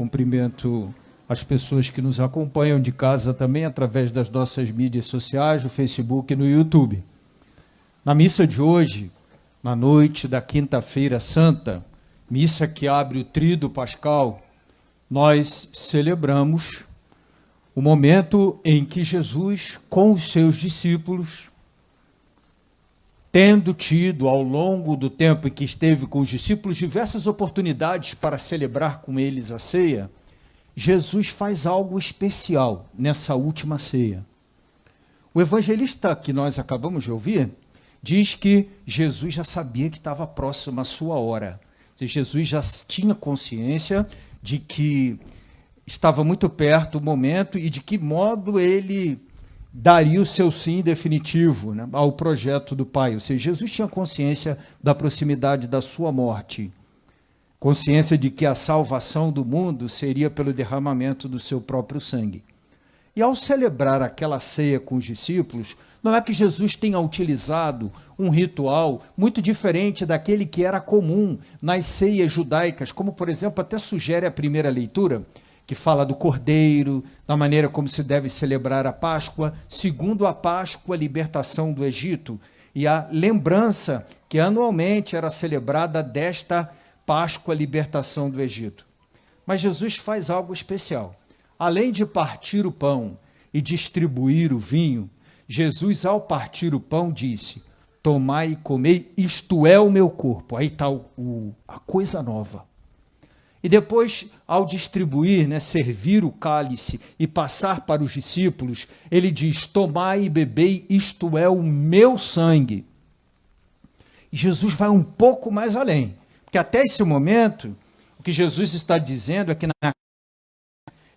Cumprimento as pessoas que nos acompanham de casa também através das nossas mídias sociais, no Facebook e no YouTube. Na missa de hoje, na noite da Quinta-feira Santa, missa que abre o Tríduo Pascal, nós celebramos o momento em que Jesus, com os seus discípulos, tendo tido ao longo do tempo em que esteve com os discípulos diversas oportunidades para celebrar com eles a ceia, Jesus faz algo especial nessa última ceia. O evangelista que nós acabamos de ouvir diz que Jesus já sabia que estava próximo a sua hora. Jesus já tinha consciência de que estava muito perto o momento e de que modo ele daria o seu sim definitivo, né, ao projeto do Pai. Ou seja, Jesus tinha consciência da proximidade da sua morte, consciência de que a salvação do mundo seria pelo derramamento do seu próprio sangue. E ao celebrar aquela ceia com os discípulos, não é que Jesus tenha utilizado um ritual muito diferente daquele que era comum nas ceias judaicas, como, por exemplo, até sugere a primeira leitura, que fala do cordeiro, da maneira como se deve celebrar a Páscoa, segundo a Páscoa, a libertação do Egito, e a lembrança que anualmente era celebrada desta Páscoa, a libertação do Egito. Mas Jesus faz algo especial. Além de partir o pão e distribuir o vinho, Jesus, ao partir o pão, disse: tomai e comei, isto é o meu corpo. Aí está a coisa nova. E depois, ao distribuir, servir o cálice e passar para os discípulos, ele diz: tomai e bebei, isto é o meu sangue. E Jesus vai um pouco mais além, porque até esse momento, o que Jesus está dizendo é que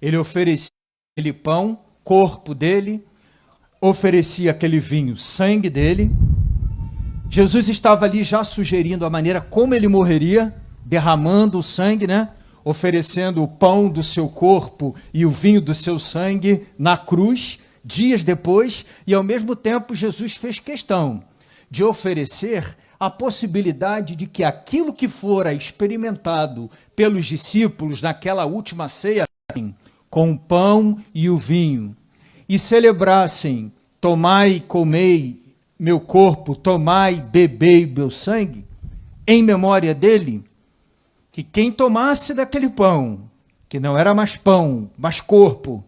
ele oferecia aquele pão, corpo dele, oferecia aquele vinho, sangue dele. Jesus estava ali já sugerindo a maneira como ele morreria, derramando o sangue, oferecendo o pão do seu corpo e o vinho do seu sangue na cruz, dias depois, e ao mesmo tempo Jesus fez questão de oferecer a possibilidade de que aquilo que fora experimentado pelos discípulos naquela última ceia, com o pão e o vinho, e celebrassem: tomai e comei meu corpo, tomai e bebei meu sangue, em memória dele, que quem tomasse daquele pão, que não era mais pão, mas corpo,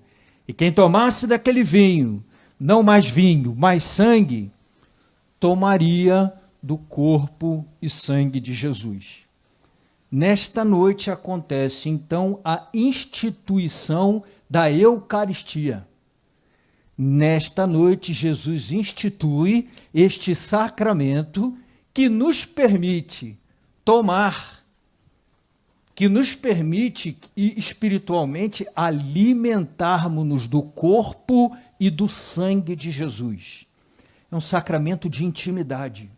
e quem tomasse daquele vinho, não mais vinho, mas sangue, tomaria do corpo e sangue de Jesus. Nesta noite acontece, então, a instituição da Eucaristia. Nesta noite, Jesus institui este sacramento que nos permite tomar, que nos permite espiritualmente alimentarmos-nos do corpo e do sangue de Jesus. É um sacramento de intimidade,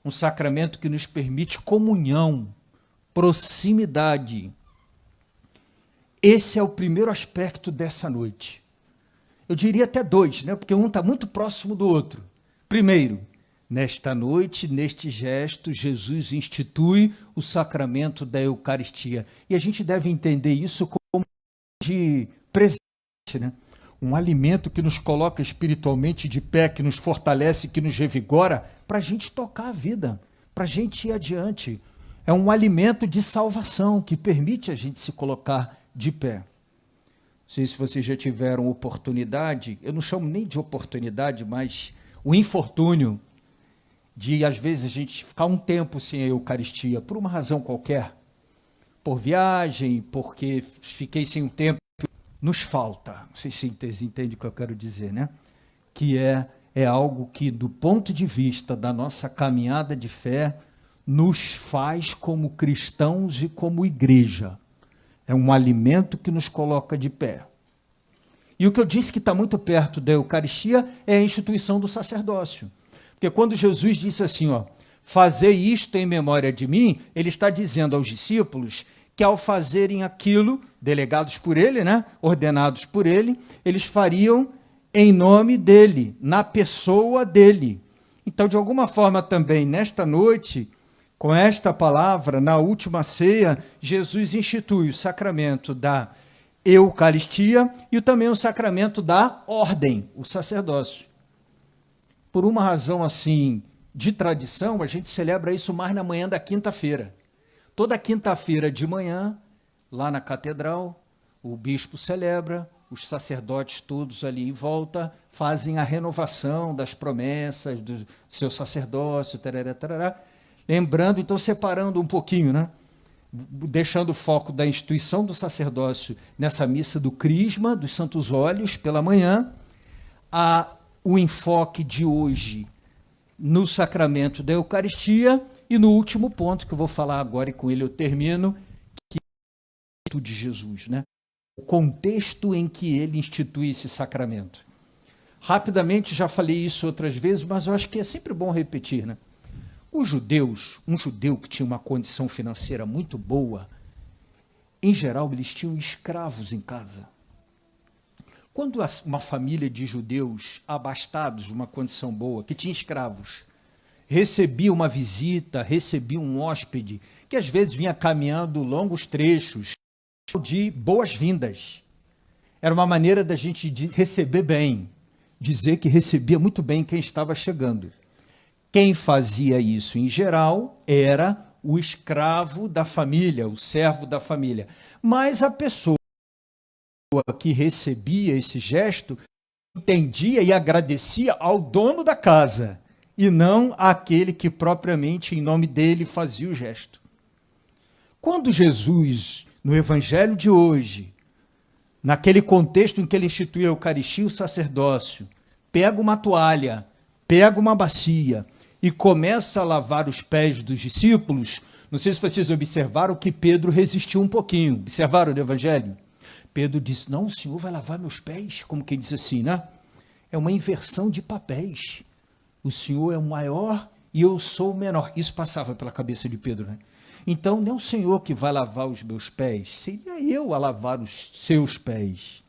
um sacramento que nos permite comunhão, proximidade. Esse é o primeiro aspecto dessa noite. Eu diria até dois, porque um está muito próximo do outro. Primeiro, nesta noite, neste gesto, Jesus institui o sacramento da Eucaristia. E a gente deve entender isso como de presente, um alimento que nos coloca espiritualmente de pé, que nos fortalece, que nos revigora, para a gente tocar a vida, para a gente ir adiante. É um alimento de salvação que permite a gente se colocar de pé. Não sei se vocês já tiveram oportunidade, eu não chamo nem de oportunidade, mas o infortúnio de, às vezes, a gente ficar um tempo sem a Eucaristia, por uma razão qualquer, por viagem, porque fiquei sem um tempo, nos falta. Não sei se vocês entendem o que eu quero dizer, Que é algo que, do ponto de vista da nossa caminhada de fé, nos faz como cristãos e como igreja. É um alimento que nos coloca de pé. E o que eu disse que está muito perto da Eucaristia é a instituição do sacerdócio. Porque quando Jesus disse assim, fazei isto em memória de mim, ele está dizendo aos discípulos que ao fazerem aquilo, delegados por ele, ordenados por ele, eles fariam em nome dele, na pessoa dele. Então, de alguma forma também, nesta noite, Com esta palavra, na última ceia, Jesus institui o sacramento da Eucaristia e também o sacramento da ordem, o sacerdócio. Por uma razão assim de tradição, a gente celebra isso mais na manhã da quinta-feira. Toda quinta-feira de manhã, lá na catedral, o bispo celebra, os sacerdotes todos ali em volta fazem a renovação das promessas do seu sacerdócio, tarará, tarará. Lembrando, então, separando um pouquinho, né? Deixando o foco da instituição do sacerdócio nessa missa do Crisma, dos Santos Óleos, pela manhã, o enfoque de hoje no sacramento da Eucaristia e no último ponto que eu vou falar agora e com ele eu termino, que é o de Jesus, né? O contexto em que ele institui esse sacramento. Rapidamente, já falei isso outras vezes, mas eu acho que é sempre bom repetir, né? Os judeus, um judeu que tinha uma condição financeira muito boa, em geral, eles tinham escravos em casa. Quando uma família de judeus abastados, de uma condição boa, que tinha escravos, recebia uma visita, recebia um hóspede, que às vezes vinha caminhando longos trechos de boas-vindas. Era uma maneira da gente receber bem, dizer que recebia muito bem quem estava chegando. Quem fazia isso, em geral, era o escravo da família, o servo da família. Mas a pessoa que recebia esse gesto entendia e agradecia ao dono da casa, e não àquele que propriamente, em nome dele, fazia o gesto. Quando Jesus, no Evangelho de hoje, naquele contexto em que ele institui a Eucaristia e o sacerdócio, pega uma toalha, pega uma bacia e começa a lavar os pés dos discípulos, não sei se vocês observaram que Pedro resistiu um pouquinho. Observaram no Evangelho? Pedro disse, não, o Senhor vai lavar meus pés? Como quem diz assim, né? É uma inversão de papéis. O Senhor é o maior e eu sou o menor. Isso passava pela cabeça de Pedro, né? Então, não é o Senhor que vai lavar os meus pés, seria eu a lavar os seus pés.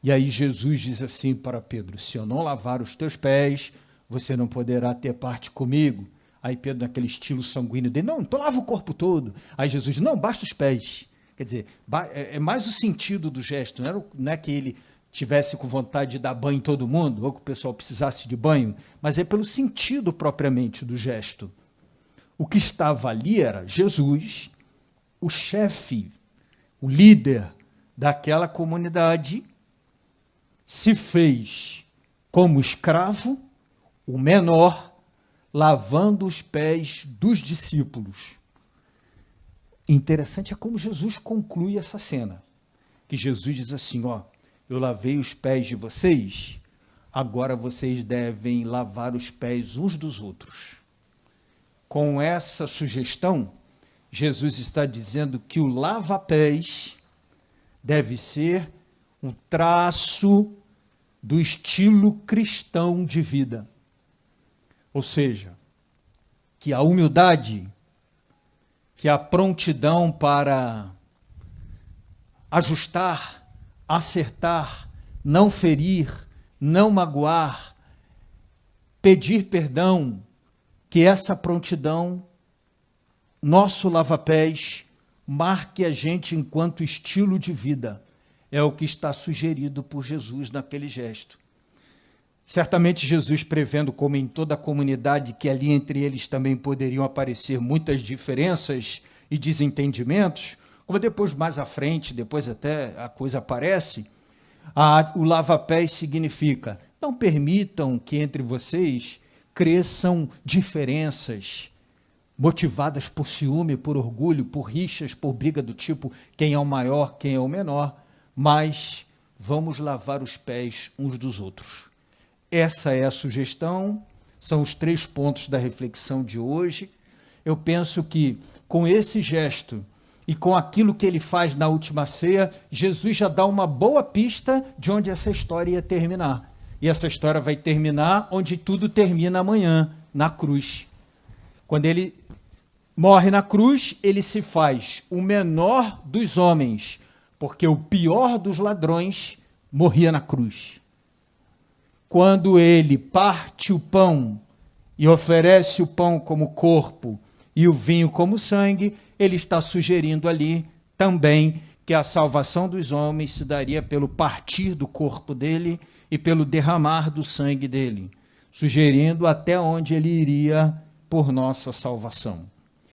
E aí Jesus diz assim para Pedro, se eu não lavar os teus pés, você não poderá ter parte comigo. Aí Pedro, naquele estilo sanguíneo dele, não, então lava o corpo todo. Aí Jesus diz, não, basta os pés. Quer dizer, é mais o sentido do gesto, não é que ele tivesse com vontade de dar banho em todo mundo, ou que o pessoal precisasse de banho, mas é pelo sentido propriamente do gesto. O que estava ali era Jesus, o chefe, o líder daquela comunidade, se fez como escravo, o menor, lavando os pés dos discípulos. Interessante é como Jesus conclui essa cena, que Jesus diz assim, ó, eu lavei os pés de vocês, agora vocês devem lavar os pés uns dos outros. Com essa sugestão, Jesus está dizendo que o lava-pés deve ser um traço do estilo cristão de vida. Ou seja, que a humildade, que a prontidão para ajustar, acertar, não ferir, não magoar, pedir perdão, que essa prontidão, nosso lava-pés, marque a gente enquanto estilo de vida. É o que está sugerido por Jesus naquele gesto. Certamente Jesus prevendo, como em toda a comunidade, que ali entre eles também poderiam aparecer muitas diferenças e desentendimentos, como depois mais à frente, depois até a coisa aparece, o lava-pés significa, não permitam que entre vocês cresçam diferenças motivadas por ciúme, por orgulho, por rixas, por briga do tipo quem é o maior, quem é o menor, mas vamos lavar os pés uns dos outros. Essa é a sugestão, são os 3 pontos da reflexão de hoje. Eu penso que com esse gesto e com aquilo que ele faz na última ceia, Jesus já dá uma boa pista de onde essa história ia terminar. E essa história vai terminar onde tudo termina amanhã, na cruz. Quando ele morre na cruz, ele se faz o menor dos homens, porque o pior dos ladrões morria na cruz. Quando ele parte o pão e oferece o pão como corpo e o vinho como sangue, ele está sugerindo ali também que a salvação dos homens se daria pelo partir do corpo dele e pelo derramar do sangue dele, sugerindo até onde ele iria por nossa salvação.